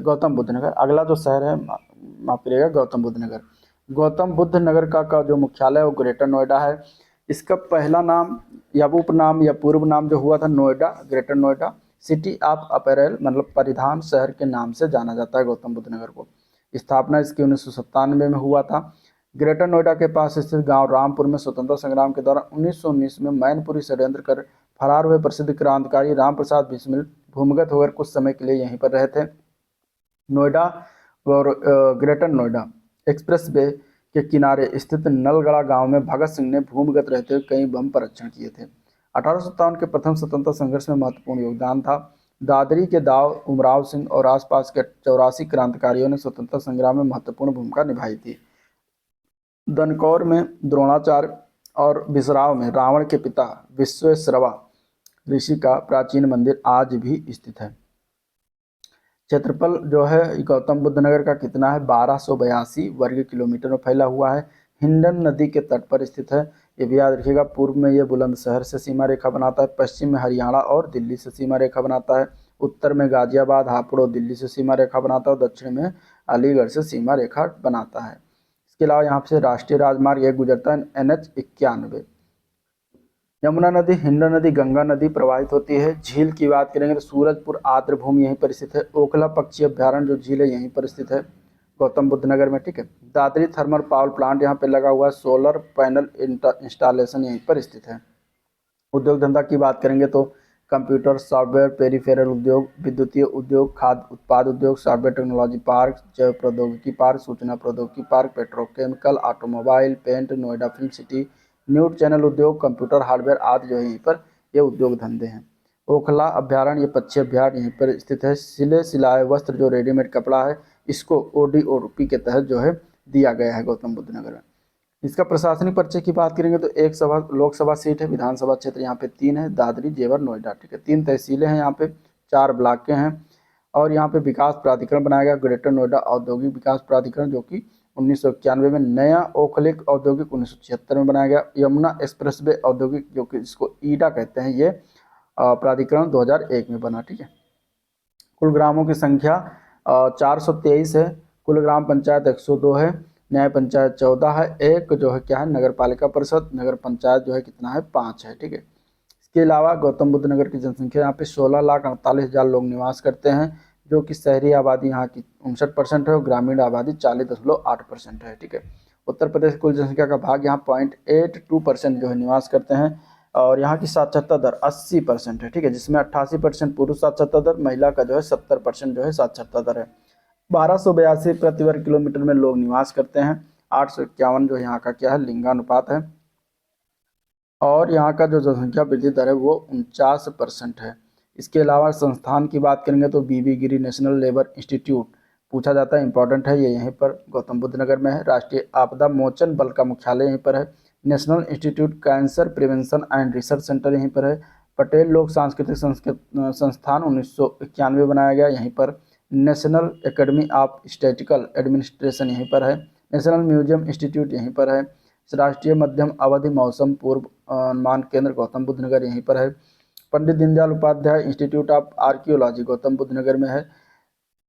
गौतम बुद्ध नगर। अगला जो शहर है माफ करिएगा गौतम बुद्ध नगर। गौतम बुद्ध नगर का जो मुख्यालय है वो ग्रेटर नोएडा है। इसका पहला नाम या उपनाम या पूर्व नाम जो हुआ था Noida, greater Noida. City of apparel मतलब परिधान शहर के नाम से जाना जाता है गौतम बुद्ध नगर को। स्थापना इसकी 1997 में हुआ था। ग्रेटर नोएडा के पास स्थित गांव रामपुर में स्वतंत्रता संग्राम के दौरान 1919 में मैनपुरी षड्यंत्र कर फरार हुए प्रसिद्ध क्रांतिकारी राम प्रसाद बिस्मिल भूमिगत होकर कुछ समय के लिए यहीं पर रहे थे। नोएडा और ग्रेटर नोएडा एक्सप्रेस वे के किनारे स्थित नलगड़ा गांव में भगत सिंह ने भूमिगत रहते हुए कई बम परीक्षण किए थे। 1857 के प्रथम स्वतंत्रता संघर्ष में महत्वपूर्ण योगदान था। दादरी के दाव उमराव सिंह और आसपास के 84 क्रांतिकारियों ने स्वतंत्रता संग्राम में महत्वपूर्ण भूमिका निभाई थी। दनकौर में द्रोणाचार्य और बिसराव में रावण के पिता विश्वेश्वरवा ऋषि का प्राचीन मंदिर आज भी स्थित है। क्षेत्रफल जो है गौतम बुद्ध नगर का कितना है, 1282 वर्ग किलोमीटर में फैला हुआ है। हिंडन नदी के तट पर स्थित है। ये भी याद रखिएगा। पूर्व में ये बुलंदशहर से सीमा रेखा बनाता है, पश्चिम में हरियाणा और दिल्ली से सीमा रेखा बनाता है, उत्तर में गाजियाबाद, हापुड़ और दिल्ली से सीमा रेखा बनाता है और दक्षिण में अलीगढ़ से सीमा रेखा बनाता है। इसके अलावा यहाँ से राष्ट्रीय राजमार्ग एक गुजरता है, NH91। यमुना नदी, हिंडन नदी, गंगा नदी प्रवाहित होती है। झील की बात करेंगे तो सूरजपुर आर्द्रभूमि यहीं पर स्थित है। ओखला पक्षी अभ्यारण्य जो झील है यहीं पर स्थित है गौतम बुद्ध नगर में। ठीक है, दादरी थर्मल पावर प्लांट यहाँ पे लगा हुआ है। सोलर पैनल इंस्टॉलेशन यहीं पर स्थित है। उद्योग धंधा की बात करेंगे तो कंप्यूटर, सॉफ्टवेयर, पेरिफेरल उद्योग, विद्युतीय उद्योग, खाद्य उत्पाद उद्योग, सॉफ्टवेयर टेक्नोलॉजी पार्क, जैव प्रौद्योगिकी पार्क, सूचना प्रौद्योगिकी park, petrochemical, automobile, paint, Noida film city, news channel उद्योग, कंप्यूटर हार्डवेयर आदि जो है यहीं पर ये उद्योग धंधे हैं। ओखला अभ्यारण्य, ये पक्षी अभ्यारण्य यहीं पर स्थित है। सिले सिलाए वस्त्र जो रेडीमेड कपड़ा है इसको ODOP के तहत जो है दिया गया है गौतम बुद्ध नगर में। इसका प्रशासनिक परिचय की बात करेंगे तो एक सभा लोकसभा सीट है, विधानसभा क्षेत्र यहाँ पे 3 है, दादरी, जेवर, नोएडा। ठीक है, 3 तहसीलें हैं यहाँ पे, 4 ब्लॉक के हैं और यहाँ पे विकास प्राधिकरण बनाया गया ग्रेटर नोएडा औद्योगिक विकास प्राधिकरण, जो कि 1991 में। नया ओखलिक औद्योगिक 1976 में बनाया गया। यमुना एक्सप्रेसवे औद्योगिक जो कि इसको ईडा कहते हैं, ये प्राधिकरण 2001 में बना। ठीक है, कुल ग्रामों की संख्या 423 है। कुल ग्राम पंचायत 102 है। न्याय पंचायत 14 है। एक जो है क्या है नगर पालिका परिषद, नगर पंचायत जो है कितना है 5 है। ठीक है, इसके अलावा गौतम बुद्ध नगर की जनसंख्या यहाँ पे 16,48,000 लोग निवास करते हैं, जो कि शहरी आबादी यहाँ की 59% है और ग्रामीण आबादी 40.8% है। ठीक है, उत्तर प्रदेश की कुल जनसंख्या का भाग यहाँ 0.82% जो है निवास करते हैं और यहाँ की साक्षरता दर 80% है। ठीक है, जिसमें 88% पुरुष साक्षरता दर, महिला का जो है 70% जो है साक्षरता दर है। 1282 प्रति वर्ग किलोमीटर में लोग निवास करते हैं। 851 जो यहाँ का क्या है लिंगानुपात है और यहाँ का जो जनसंख्या वृद्धि दर है वो 49% है। इसके अलावा संस्थान की बात करेंगे तो BB गिरी नेशनल लेबर इंस्टीट्यूट पूछा जाता है, इंपॉर्टेंट है, ये यहीं पर गौतम बुद्ध नगर में है। राष्ट्रीय आपदा मोचन बल का मुख्यालय यहीं पर है। National institute cancer prevention and research centre यहीं पर है। पटेल लोक सांस्कृतिक संस्थान 1991 बनाया गया यहीं पर। National academy of statistical administration यहीं पर है। नेशनल म्यूजियम इंस्टीट्यूट यहीं पर है। राष्ट्रीय मध्यम अवधि मौसम पूर्व अनुमान केंद्र गौतम बुद्ध नगर यहीं पर है। Pandit Deendayal Upadhyay institute of archaeology Gautam Buddh Nagar में है।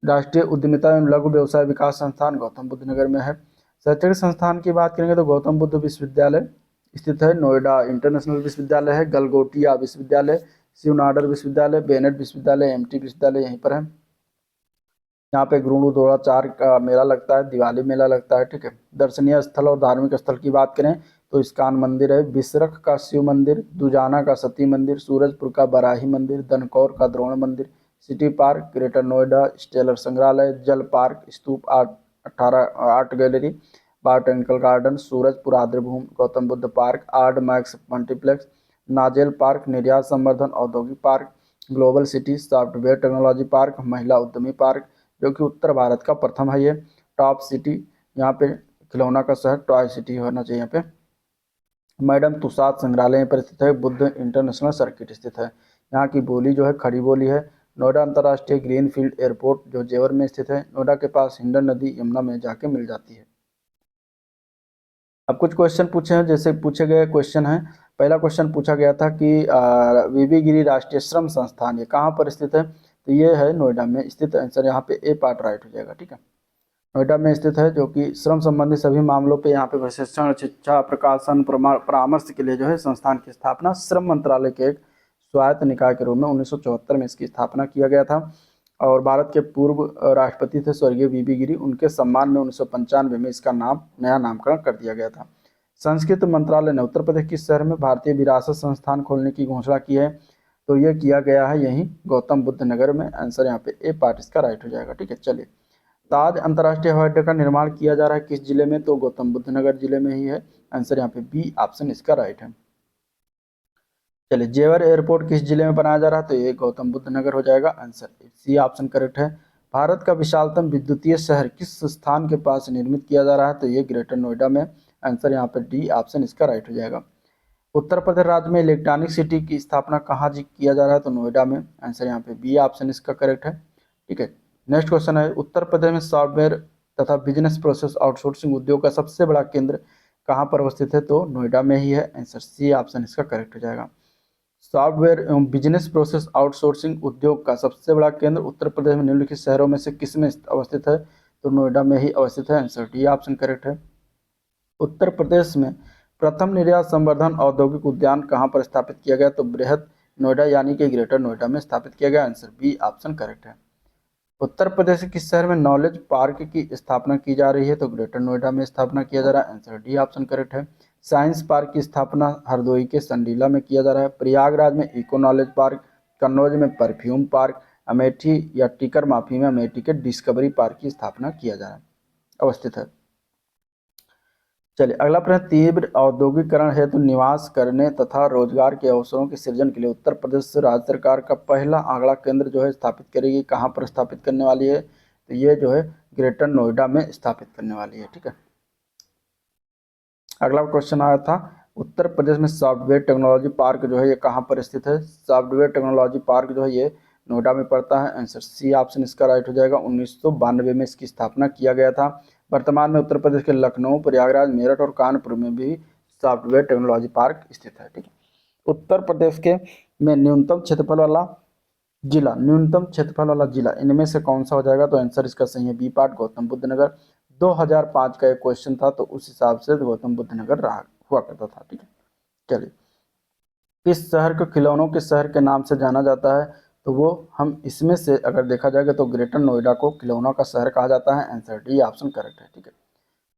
राष्ट्रीय उद्यमिता एवं लघु व्यवसाय विकास संस्थान गौतम बुद्ध नगर में है। शैक्षणिक संस्थान की बात करेंगे तो गौतम बुद्ध विश्वविद्यालय स्थित है। नोएडा इंटरनेशनल विश्वविद्यालय है। गलगोटिया विश्वविद्यालय, शिवनाडर विश्वविद्यालय, बेनेट विश्वविद्यालय, MT विश्वविद्यालय यहीं पर है। यहाँ पे गुरु द्रोणाचार्य का मेला लगता है, दिवाली मेला लगता है। ठीक है, दर्शनीय स्थल और धार्मिक स्थल की बात करें तो इस्कान मंदिर है, बिसरख का शिव मंदिर, दुजाना का सती मंदिर, सूरजपुर का बराही मंदिर, दनकौर का द्रोण मंदिर, city park, greater Noida stellar संग्रहालय, जल पार्क, स्तूप art 18 art gallery, botanical garden, Surajpur आर्द्रभूमि, Gautam Buddha park, art max multiplex, नाजेल पार्क, निर्यात संवर्धन औद्योगिक park, global city software technology park, महिला उद्यमी पार्क जो कि उत्तर भारत का प्रथम है। ये टॉप सिटी, यहाँ पे खिलौना का शहर टॉय सिटी होना चाहिए। यहाँ पे मैडम तुसाद संग्रहालय पर स्थित है। बुद्ध इंटरनेशनल सर्किट स्थित है। यहाँ की बोली जो है खड़ी बोली है। नोएडा अंतर्राष्ट्रीय ग्रीनफील्ड एयरपोर्ट जो जेवर में स्थित है। नोएडा के पास हिंडन नदी यमुना में जाके मिल जाती है। अब कुछ क्वेश्चन पूछे हैं, जैसे पूछे गए क्वेश्चन है। पहला क्वेश्चन पूछा गया था कि वीबी गिरी राष्ट्रीय श्रम संस्थान ये कहाँ पर स्थित है, तो ये है नोएडा में स्थित। आंसर यहाँ पे ए पार्ट राइट हो जाएगा। ठीक है, नोएडा में स्थित है, जो कि श्रम संबंधी सभी मामलों पे यहाँ पे प्रशिक्षण, शिक्षा, प्रकाशन, परामर्श के लिए जो है संस्थान की स्थापना श्रम मंत्रालय के एक स्वायत्त निकाय के रूप में 1974 में इसकी स्थापना किया गया था। और भारत के पूर्व राष्ट्रपति थे स्वर्गीय वीबी गिरी, उनके सम्मान में 1995 में इसका नया नामकरण कर दिया गया था। संस्कृत मंत्रालय ने उत्तर प्रदेश किस शहर में भारतीय विरासत संस्थान खोलने की घोषणा की है, तो यह किया गया है यहीं गौतम बुद्ध नगर में। आंसर यहाँ पे ए पार्ट इसका राइट हो जाएगा। ठीक है, चलिए, ताज अंतर्राष्ट्रीय हवाई अड्डे का निर्माण किया जा रहा है किस जिले में, तो गौतम बुद्ध नगर जिले में ही है। आंसर यहाँ पे बी ऑप्शन इसका राइट है। चलिए, जेवर एयरपोर्ट किस जिले में बनाया जा रहा है, तो ये गौतम बुद्ध नगर हो जाएगा। आंसर सी ऑप्शन करेक्ट है। भारत का विशालतम विद्युतीय शहर किस स्थान के पास निर्मित किया जा रहा है, तो ये ग्रेटर नोएडा में। आंसर यहाँ पे डी ऑप्शन इसका राइट हो जाएगा। उत्तर प्रदेश राज्य में इलेक्ट्रॉनिक सिटी की स्थापना कहाँ किया जा रहा है, तो नोएडा में। आंसर यहाँ पे बी ऑप्शन इसका करेक्ट है। ठीक है, नेक्स्ट क्वेश्चन है, उत्तर प्रदेश में सॉफ्टवेयर तथा बिजनेस प्रोसेस आउटसोर्सिंग उद्योग का सबसे बड़ा केंद्र कहाँ पर अवस्थित है, तो नोएडा में ही है। आंसर सी ऑप्शन इसका करेक्ट हो जाएगा। सॉफ्टवेयर एवं बिजनेस प्रोसेस आउटसोर्सिंग उद्योग का सबसे बड़ा केंद्र उत्तर प्रदेश में निम्नलिखित शहरों में से किस में अवस्थित है, तो नोएडा में ही अवस्थित है। आंसर डी ऑप्शन करेक्ट है। उत्तर प्रदेश में प्रथम निर्यात संवर्धन औद्योगिक उद्यान कहाँ पर स्थापित किया गया, तो बृहद नोएडा यानी कि ग्रेटर नोएडा में स्थापित किया गया। आंसर बी ऑप्शन करेक्ट है। उत्तर प्रदेश के किस शहर में नॉलेज पार्क की स्थापना की जा रही है, तो ग्रेटर नोएडा में स्थापना किया जा रहा है। आंसर डी ऑप्शन करेक्ट है। साइंस पार्क की स्थापना हरदोई के संडीला में किया जा रहा है। प्रयागराज में इको नॉलेज पार्क, कन्नौज में परफ्यूम पार्क, अमेठी या टिकर माफी में अमेठी के डिस्कवरी पार्क की स्थापना किया जा रहा है, अवस्थित है। चलिए, अगला प्रश्न, तीव्र औद्योगिकरण हेतु निवास करने तथा रोजगार के अवसरों के सृजन के लिए उत्तर प्रदेश राज्य सरकार का पहला आंकड़ा केंद्र जो है स्थापित करेगी, कहाँ पर स्थापित करने वाली है, तो ये जो है ग्रेटर नोएडा में स्थापित करने वाली है। ठीक है, अगला क्वेश्चन आया था, उत्तर प्रदेश में सॉफ्टवेयर टेक्नोलॉजी पार्क जो है ये कहाँ पर स्थित है, सॉफ्टवेयर टेक्नोलॉजी पार्क जो है ये नोएडा में पड़ता है। आंसर सी ऑप्शन इसका राइट हो जाएगा। 1992 में इसकी स्थापना किया गया था। वर्तमान में उत्तर प्रदेश के लखनऊ, प्रयागराज, मेरठ और कानपुर में भी सॉफ्टवेयर टेक्नोलॉजी पार्क स्थित है। ठीक है, उत्तर प्रदेश के में न्यूनतम क्षेत्रफल वाला जिला इनमें से कौन सा हो जाएगा, तो आंसर इसका सही है बी पार्ट गौतम बुद्ध नगर। 2005 का एक क्वेश्चन था, तो उस हिसाब से गौतम बुद्ध नगर रहा हुआ करता था। ठीक है, चलिए, किस शहर को खिलौनों के शहर के नाम से जाना जाता है, तो वो हम इसमें से अगर देखा जाएगा तो ग्रेटर नोएडा को खिलौनों का शहर कहा जाता है। आंसर डी ऑप्शन करेक्ट है। ठीक है,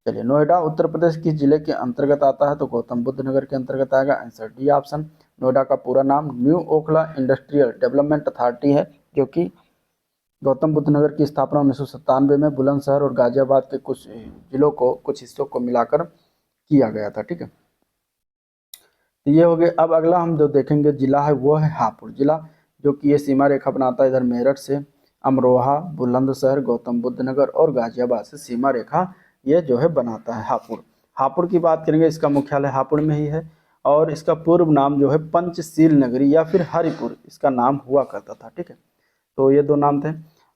चलिए, नोएडा उत्तर प्रदेश किस जिले के अंतर्गत आता है, तो गौतम बुद्ध नगर के अंतर्गत आएगा। Answer D option. नोएडा का पूरा नाम new Okhla industrial development authority है, जो कि गौतम बुद्ध नगर की स्थापना 1997 में बुलंदशहर और गाजियाबाद के कुछ जिलों को, कुछ हिस्सों को मिलाकर किया गया था। ठीक है, तो ये हो गए। अब अगला हम जो देखेंगे जिला है वो है हापुड़ जिला, जो कि ये सीमा रेखा बनाता है इधर मेरठ से अमरोहा, बुलंदशहर, गौतम बुद्ध नगर और गाजियाबाद से सीमा रेखा ये जो है बनाता है हापुड़। हापुड़ की बात करेंगे, इसका मुख्यालय हापुड़ में ही है और इसका पूर्व नाम जो है पंचशील नगरी या फिर हरिपुर इसका नाम हुआ करता था। ठीक है, तो ये दो नाम थे।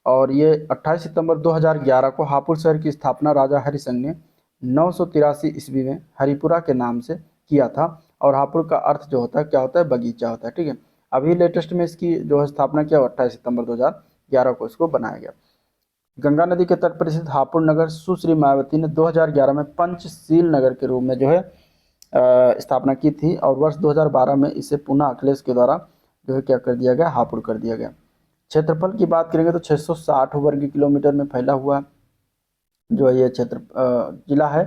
और ये 28 सितंबर 2011 को हापुड़ शहर की स्थापना राजा हरिसिंह ने 983 ईस्वी में हरिपुरा के नाम से किया था। और हापुड़ का अर्थ जो होता है क्या होता है, बगीचा होता है। ठीक है, अभी लेटेस्ट में इसकी जो है स्थापना किया 28 सितंबर 2011 को इसको बनाया गया। गंगा नदी के तट पर स्थित हापुड़ नगर सुश्री मायावती ने 2011 में पंचशील नगर के रूप में जो है स्थापना की थी और वर्ष 2012 में इसे पुनः अखिलेश के द्वारा जो है क्या कर दिया गया, हापुड़ कर दिया गया। क्षेत्रफल की बात करेंगे तो 660 वर्ग किलोमीटर में फैला हुआ जो है ये क्षेत्र जिला है।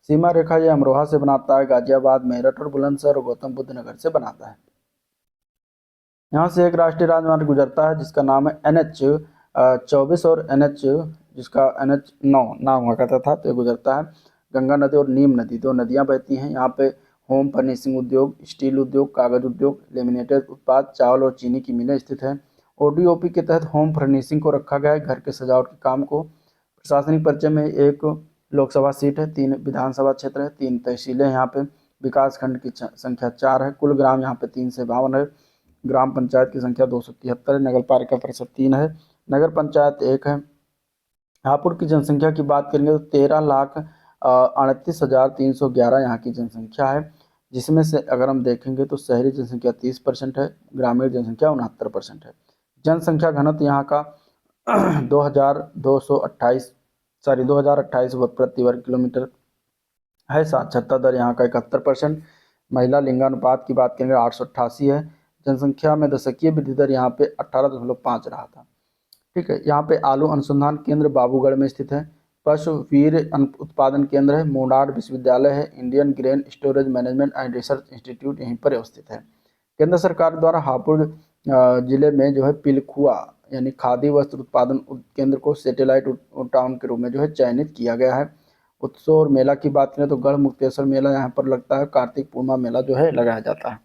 सीमा रेखा ये अमरोहा से बनाता है, गाजियाबाद, मेरठ और बुलंदशहर और गौतम बुद्ध नगर से बनाता है। यहाँ से एक राष्ट्रीय राजमार्ग गुजरता है जिसका नाम है NH 24 और NH जिसका NH 9 नाम हुआ करता था, तो ये गुजरता है। गंगा नदी और नीम नदी दो नदियाँ बहती हैं। यहाँ पे होम फर्निशिंग उद्योग, स्टील उद्योग, कागज उद्योग, लेमिनेटेड उत्पाद, चावल और चीनी की मिलें स्थित हैं। ODOP के तहत होम फर्निशिंग को रखा गया है, घर के सजावट के काम को। प्रशासनिक परिचय में 1 लोकसभा सीट है, 3 विधानसभा क्षेत्र है, 3 तहसीलें यहाँ पे, विकास खंड की संख्या 4 है, कुल ग्राम यहाँ पे 3 से 52 है। ग्राम पंचायत की संख्या 273 है। नगर पालिका परिषद 3 है। नगर पंचायत 1 है। हापुड़ की जनसंख्या की बात करेंगे तो 13,38,311 यहाँ की जनसंख्या है, जिसमें से अगर हम देखेंगे तो शहरी जनसंख्या 30% है, ग्रामीण जनसंख्या 69% है। जनसंख्या घनत्व यहाँ का 2028 प्रति वर्ग किलोमीटर है। साक्षरता दर यहाँ का 71%। महिला लिंगानुपात की बात करेंगे 888 है। जनसंख्या में दशकीय वृद्धि दर यहाँ पे 18.5 रहा था। ठीक है, यहाँ पे आलू अनुसंधान केंद्र बाबूगढ़ में स्थित है। पशु वीर उत्पादन केंद्र है। मोनार्ड विश्वविद्यालय है। Indian grain storage management and research institute यहीं पर अवस्थित है। केंद्र सरकार द्वारा हापुड़ जिले में जो है पिलखुआ यानी खादी वस्त्र उत्पादन केंद्र को सैटेलाइट टाउन के रूप में जो है चयनित किया गया है। उत्सव और मेला की बात करें तो गढ़ मुक्तेश्वर मेला यहाँ पर लगता है। कार्तिक पूर्णिमा मेला जो है लगाया जाता है।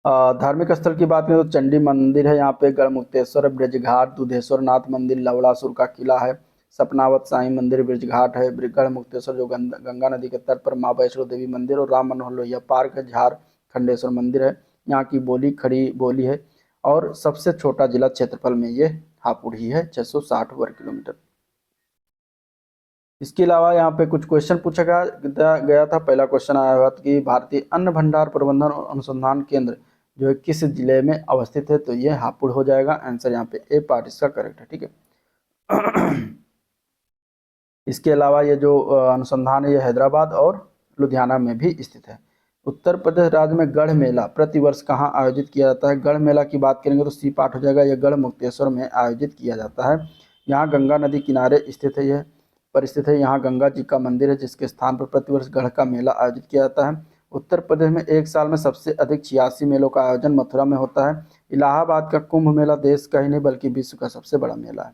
धार्मिक स्थल की बात करें तो चंडी मंदिर है यहाँ पे, गढ़ मुक्तेश्वर, ब्रजघाट, दुधेश्वर नाथ मंदिर, लवड़ासुर का किला है, सपनावत साईं मंदिर, ब्रजघाट है, गढ़ मुक्तेश्वर जो गंगा नदी के तट पर माँ वैष्णो देवी मंदिर और राम मनोहर लोहिया पार्क है, झारखंडेश्वर मंदिर है। यहाँ की बोली खड़ी बोली है और सबसे छोटा जिला क्षेत्रफल में ये हापुड़ ही है, 660 वर्ग किलोमीटर। इसके अलावा यहाँ पे कुछ क्वेश्चन पूछा गया था। पहला क्वेश्चन आया हुआ था कि भारतीय अन्न भंडार प्रबंधन और अनुसंधान केंद्र जो है किस जिले में अवस्थित है, तो ये हापुड़ हो जाएगा। आंसर यहाँ पे ए पार्ट इसका करेक्ट है। ठीक है। इसके अलावा ये जो अनुसंधान है ये हैदराबाद और लुधियाना में भी स्थित है। उत्तर प्रदेश राज्य में गढ़ मेला प्रतिवर्ष कहाँ आयोजित किया जाता है? गढ़ मेला की बात करेंगे तो सी पार्ट हो जाएगा। यह गढ़ मुक्तेश्वर में आयोजित किया जाता है। यहाँ गंगा नदी किनारे स्थित है, यह पर स्थित है। यहाँ गंगा जी का मंदिर है जिसके स्थान पर प्रतिवर्ष गढ़ का मेला आयोजित किया जाता है। उत्तर प्रदेश में एक साल में सबसे अधिक 86 मेलों का आयोजन मथुरा में होता है। इलाहाबाद का कुंभ मेला देश का ही नहीं बल्कि विश्व का सबसे बड़ा मेला है।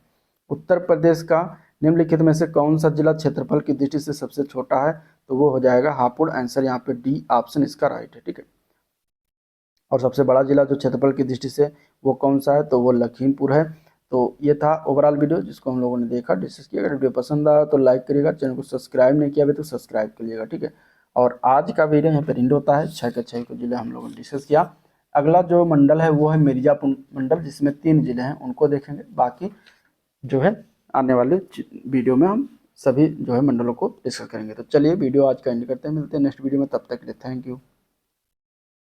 उत्तर प्रदेश का निम्नलिखित में से कौन सा जिला क्षेत्रफल की दृष्टि से सबसे छोटा है? तो वो हो जाएगा हापुड़। आंसर यहाँ पे डी ऑप्शन इसका राइट है। ठीक है, और सबसे बड़ा जिला जो क्षेत्रफल की दृष्टि से वो कौन सा है? तो वो लखीमपुर है। तो ये था ओवरऑल वीडियो जिसको हम लोगों ने देखा, डिस्कस किया। अगर वीडियो पसंद आया तो लाइक करिएगा, चैनल को सब्सक्राइब नहीं किया अभी तो सब्सक्राइब करिएगा। ठीक है, और आज का वीडियो यहाँ पर एंड होता है। 6 के 6 को जिले हम लोगों ने डिस्कस किया। अगला जो मंडल है वो है मिर्जापुर मंडल, जिसमें 3 जिले हैं, उनको देखेंगे। बाकी जो है आने वाले वीडियो में हम सभी जो है मंडलों को डिस्कस करेंगे। तो चलिए वीडियो आज का एंड करते हैं, मिलते हैं नेक्स्ट वीडियो में, तब तक के लिए थैंक यू।